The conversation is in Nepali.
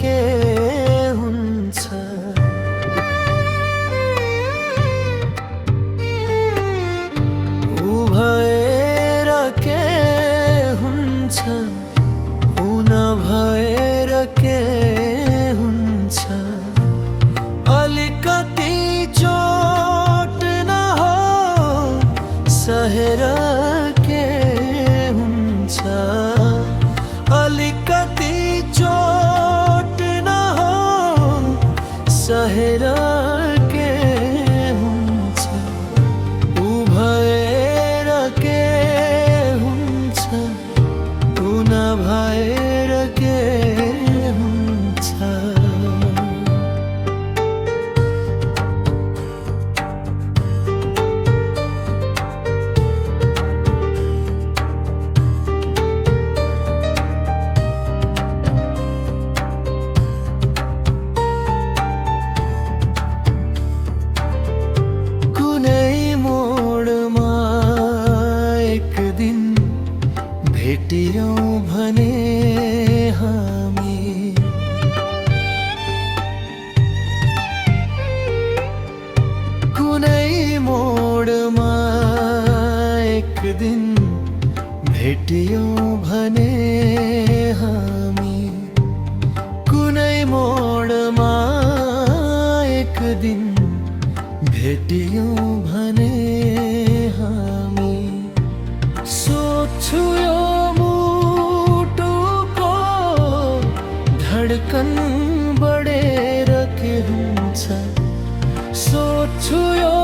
के हुन्छ। ऊ भएर के हुन्छ, ऊ नभएर के हुन्छ। अलिकति चोट न हो सहेर के हुन्छ। अलिकति चोट न हो सहेर के हुन्छ। ऊ भएर के हुन्छ, ऊ नभएर के हुन्छ। भेटियौं भने हामी, कुनै मोडमा एक दिन भेटियौं भने हामी। कुनै मोडमा एक दिन भेटियौं भने हामी। सोच्छु यो धडकन बढेर के हुन्छ। सोच्छु यो